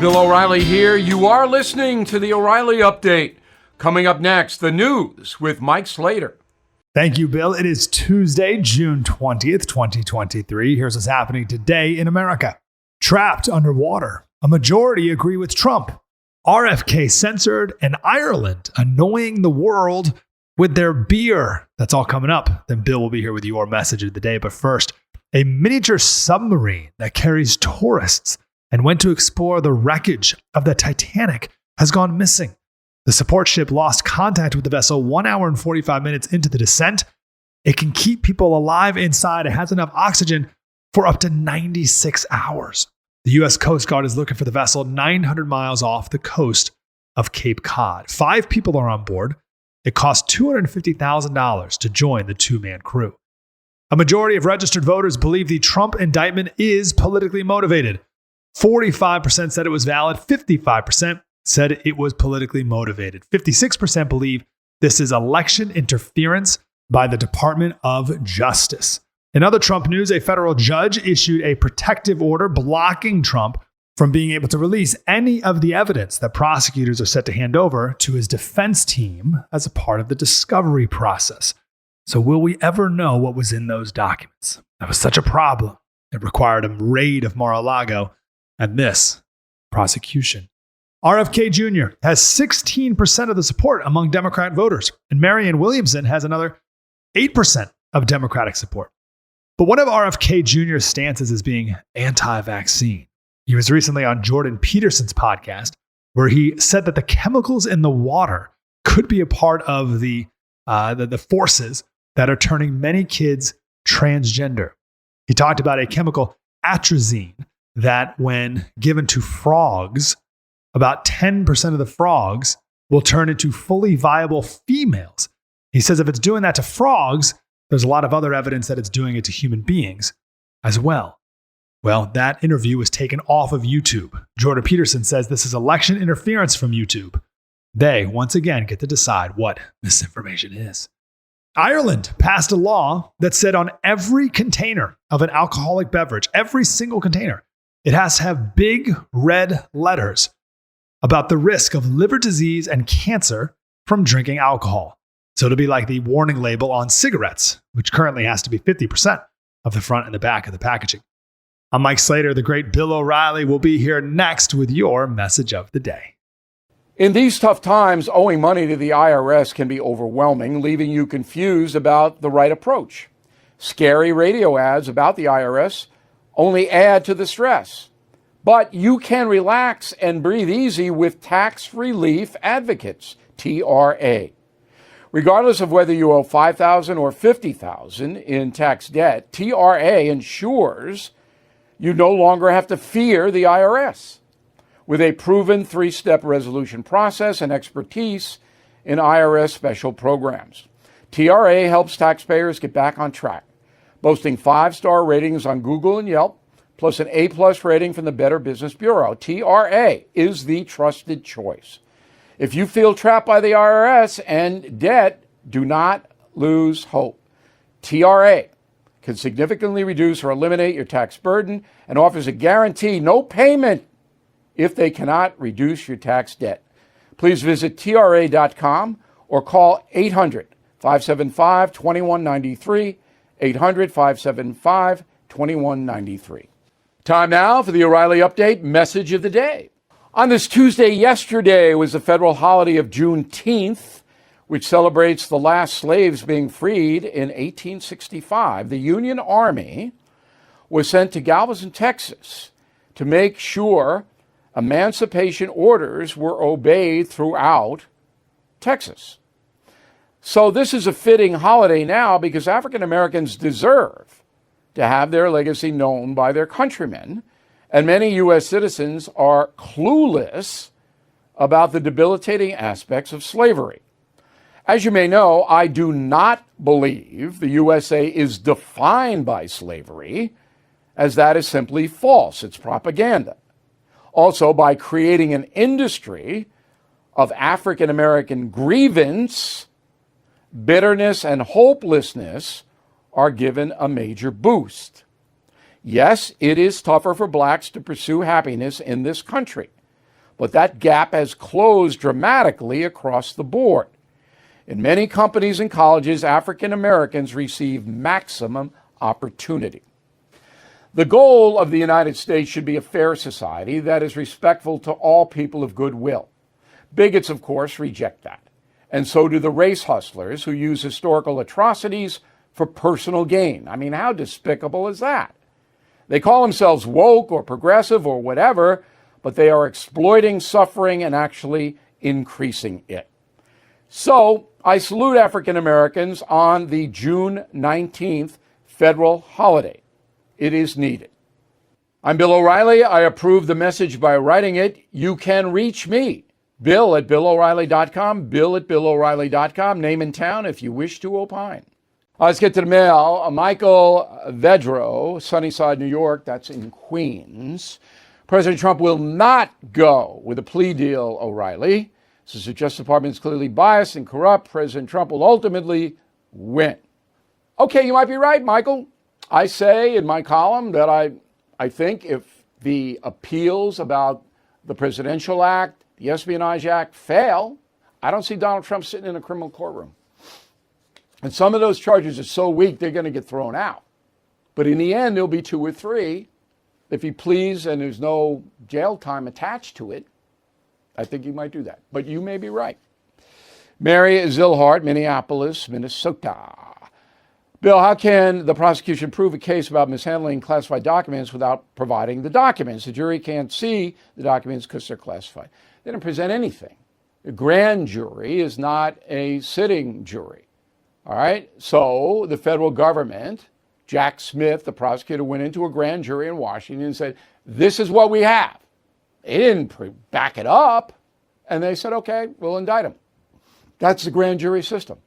Bill O'Reilly here. You are listening to the O'Reilly Update. Coming up next, the news with Mike Slater. Thank you, Bill. It is Tuesday, June 20th, 2023. Here's what's happening today in America. Trapped underwater. A majority agree with Trump. RFK censored, and Ireland annoying the world with their beer. That's all coming up. Then Bill will be here with your message of the day. But first, a miniature submarine that carries tourists and went to explore the wreckage of the Titanic has gone missing. The support ship lost contact with the vessel 1 hour and 45 minutes into the descent. It can keep people alive inside. It has enough oxygen for up to 96 hours. The U.S. Coast Guard is looking for the vessel 900 miles off the coast of Cape Cod. 5 people are on board. It cost $250,000 to join the 2-man crew. A majority of registered voters believe the Trump indictment is politically motivated. 45% said it was valid. 55% said it was politically motivated. 56% believe this is election interference by the Department of Justice. In other Trump news, a federal judge issued a protective order blocking Trump from being able to release any of the evidence that prosecutors are set to hand over to his defense team as a part of the discovery process. So will we ever know what was in those documents? That was such a problem. It required a raid of Mar-a-Lago and this prosecution. RFK Jr. has 16% of the support among Democrat voters, and Marianne Williamson has another 8% of Democratic support. But one of RFK Jr.'s stances is being anti-vaccine. He was recently on Jordan Peterson's podcast, where he said that the chemicals in the water could be a part of the forces that are turning many kids transgender. He talked about a chemical atrazine that when given to frogs, about 10% of the frogs will turn into fully viable females. He says if it's doing that to frogs, there's a lot of other evidence that it's doing it to human beings as well. Well, that interview was taken off of YouTube. Jordan Peterson says this is election interference from YouTube. They, once again, get to decide what misinformation is. Ireland passed a law that said on every container of an alcoholic beverage, every single container, it has to have big red letters about the risk of liver disease and cancer from drinking alcohol. So it'll be like the warning label on cigarettes, which currently has to be 50% of the front and the back of the packaging. I'm Mike Slater. The great Bill O'Reilly will be here next with your message of the day. In these tough times, owing money to the IRS can be overwhelming, leaving you confused about the right approach. Scary radio ads about the IRS only add to the stress. But you can relax and breathe easy with Tax Relief Advocates, TRA. Regardless of whether you owe $5,000 or $50,000 in tax debt, TRA ensures you no longer have to fear the IRS. With a proven 3-step resolution process and expertise in IRS special programs, TRA helps taxpayers get back on track, boasting 5-star ratings on Google and Yelp, plus an A+ rating from the Better Business Bureau. TRA is the trusted choice. If you feel trapped by the IRS and debt, do not lose hope. TRA can significantly reduce or eliminate your tax burden and offers a guarantee no payment if they cannot reduce your tax debt. Please visit TRA.com or call 800-575-2193, 800-575-2193. Time now for the O'Reilly Update message of the day. On this Tuesday yesterday was the federal holiday of Juneteenth, which celebrates the last slaves being freed in 1865. The Union Army was sent to Galveston, Texas, to make sure emancipation orders were obeyed throughout Texas. So this is a fitting holiday now because African Americans deserve to have their legacy known by their countrymen, and many U.S. citizens are clueless about the debilitating aspects of slavery. As you may know, I do not believe the USA is defined by slavery, as that is simply false. It's propaganda. Also, by creating an industry of African American grievance, bitterness, and hopelessness are given a major boost. Yes, it is tougher for blacks to pursue happiness in this country. but that gap has closed dramatically across the board. In many companies and colleges, African Americans receive maximum opportunity. The goal of the United States should be a fair society that is respectful to all people of goodwill. Bigots, of course, reject that. And so do the race hustlers who use historical atrocities for personal gain. I mean, how despicable is that? They call themselves woke or progressive or whatever, but they are exploiting suffering and actually increasing it. So I salute African Americans on the June 19th federal holiday. It is needed. I'm Bill O'Reilly. I approve the message by writing it. You can reach me, Bill at BillO'Reilly.com, Bill at BillO'Reilly.com, name and town if you wish to opine. Let's get to the mail. Michael Vedro, Sunnyside, New York, that's in Queens. President Trump will not go with a plea deal, O'Reilly. Since the Justice Department is clearly biased and corrupt, President Trump will ultimately win. Okay, you might be right, Michael. I say in my column that I think if the appeals about the Presidential Act, the Espionage Act fail, I don't see Donald Trump sitting in a criminal courtroom. And some of those charges are so weak, they're going to get thrown out. But in the end, there'll be 2 or 3. If he pleads and there's no jail time attached to it, I think he might do that. But you may be right. Mary Zilhart, Minneapolis, Minnesota. Bill, how can the prosecution prove a case about mishandling classified documents without providing the documents? The jury can't see the documents because they're classified. They didn't present anything. The grand jury is not a sitting jury. All right? So the federal government, Jack Smith, the prosecutor, went into a grand jury in Washington and said, this is what we have. They didn't back it up. And they said, okay, we'll indict him. That's the grand jury system.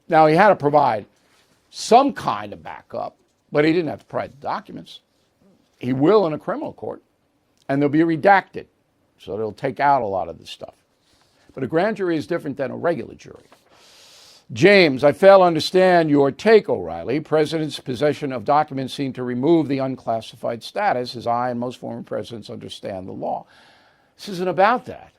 Now, he had to provide some kind of backup, but he didn't have to provide the documents. He will in a criminal court, and they'll be redacted. So they'll take out a lot of this stuff. But a grand jury is different than a regular jury. James, I fail to understand your take, O'Reilly. President's possession of documents seem to remove the unclassified status, as I and most former presidents understand the law. This isn't about that.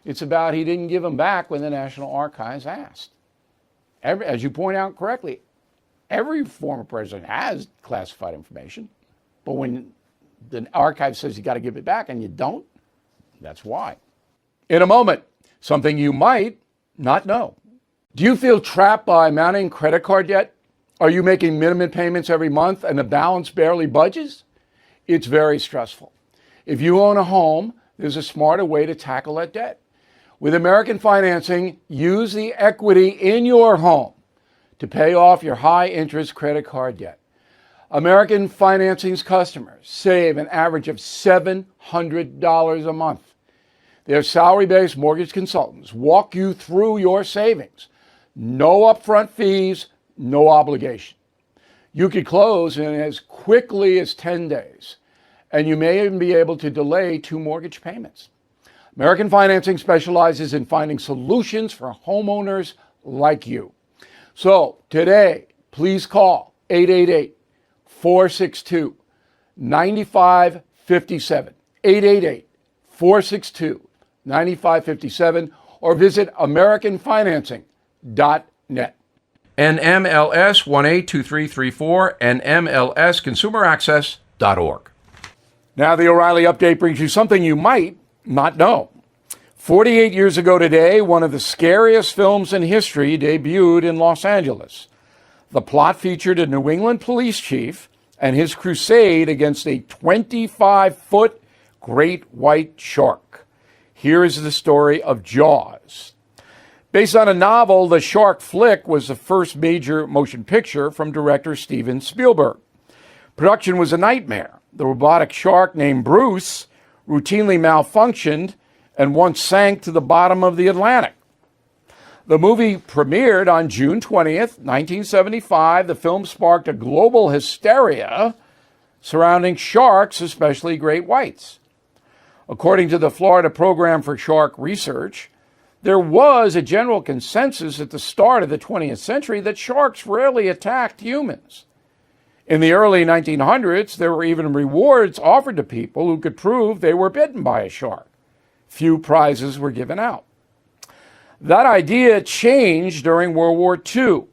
It's about he didn't give them back when the National Archives asked. As you point out correctly, every former president has classified information, but when the archive says you got to give it back and you don't, that's why. In a moment, something you might not know. Do you feel trapped by mounting credit card debt? Are you making minimum payments every month and the balance barely budges? It's very stressful. If you own a home, there's a smarter way to tackle that debt. With American Financing, use the equity in your home to pay off your high-interest credit card debt. American Financing's customers save an average of $700 a month. Their salary-based mortgage consultants walk you through your savings. No upfront fees, no obligation. You could close in as quickly as 10 days, and you may even be able to delay 2 mortgage payments. American Financing specializes in finding solutions for homeowners like you. So today, please call 888-462-9557, 888-462-9557, or visit AmericanFinancing.net. NMLS 182334 and MLSConsumerAccess.org. Now the O'Reilly Update brings you something you might not know. 48 years ago today, one of the scariest films in history debuted in Los Angeles. The plot featured a New England police chief and his crusade against a 25-foot great white shark. Here is the story of Jaws. Based on a novel, the shark flick was the first major motion picture from director Steven Spielberg. Production was a nightmare. The robotic shark named Bruce routinely malfunctioned and once sank to the bottom of the Atlantic. The movie premiered on June 20th, 1975. The film sparked a global hysteria surrounding sharks, especially great whites. According to the Florida Program for Shark Research, there was a general consensus at the start of the 20th century that sharks rarely attacked humans. In the early 1900s, there were even rewards offered to people who could prove they were bitten by a shark. few prizes were given out. That idea changed during World War II,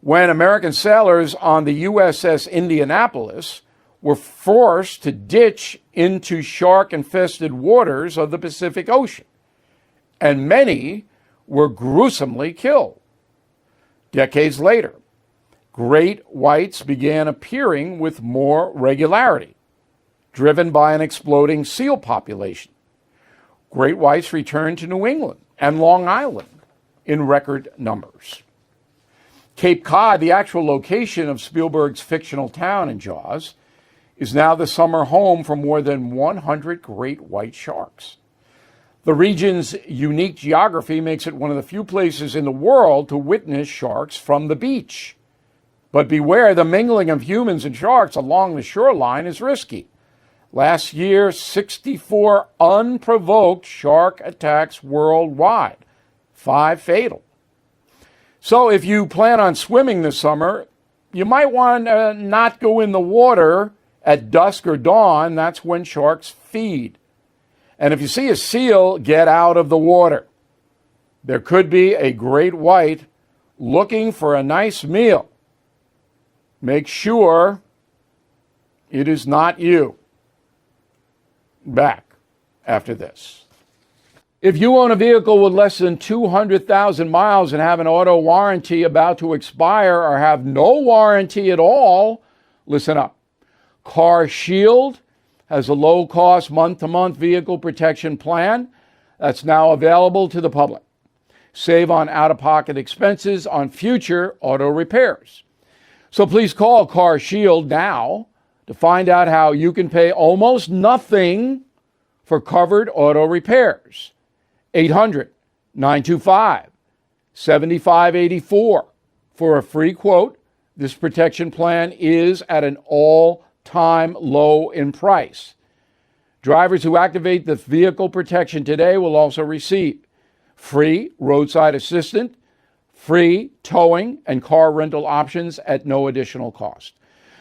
when American sailors on the USS Indianapolis were forced to ditch into shark-infested waters of the Pacific Ocean, and many were gruesomely killed. Decades later, great whites began appearing with more regularity, driven by an exploding seal population. Great whites returned to New England and Long Island in record numbers. Cape Cod, the actual location of Spielberg's fictional town in Jaws, is now the summer home for more than 100 great white sharks. The region's unique geography makes it one of the few places in the world to witness sharks from the beach. But beware, the mingling of humans and sharks along the shoreline is risky. Last year, 64 unprovoked shark attacks worldwide, 5 fatal. So if you plan on swimming this summer, you might want to not go in the water at dusk or dawn. That's when sharks feed. And if you see a seal, get out of the water. There could be a great white looking for a nice meal. Make sure it is not you. Back after this. If you own a vehicle with less than 200,000 miles and have an auto warranty about to expire or have no warranty at all, listen up. Car Shield has a low-cost month-to-month vehicle protection plan that's now available to the public. Save on out-of-pocket expenses on future auto repairs. So please call Car Shield now to find out how you can pay almost nothing for covered auto repairs. 800-925-7584 for a free quote. This protection plan is at an all-time low in price. Drivers who activate the vehicle protection today will also receive free roadside assistance, free towing and car rental options at no additional cost.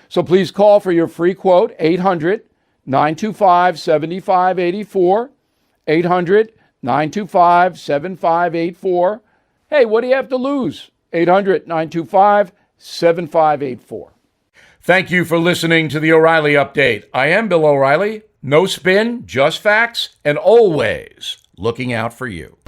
So please call for your free quote, 800-925-7584, 800-925-7584. Hey, what do you have to lose? 800-925-7584. Thank you for listening to the O'Reilly Update. I am Bill O'Reilly. No spin, just facts, and always looking out for you.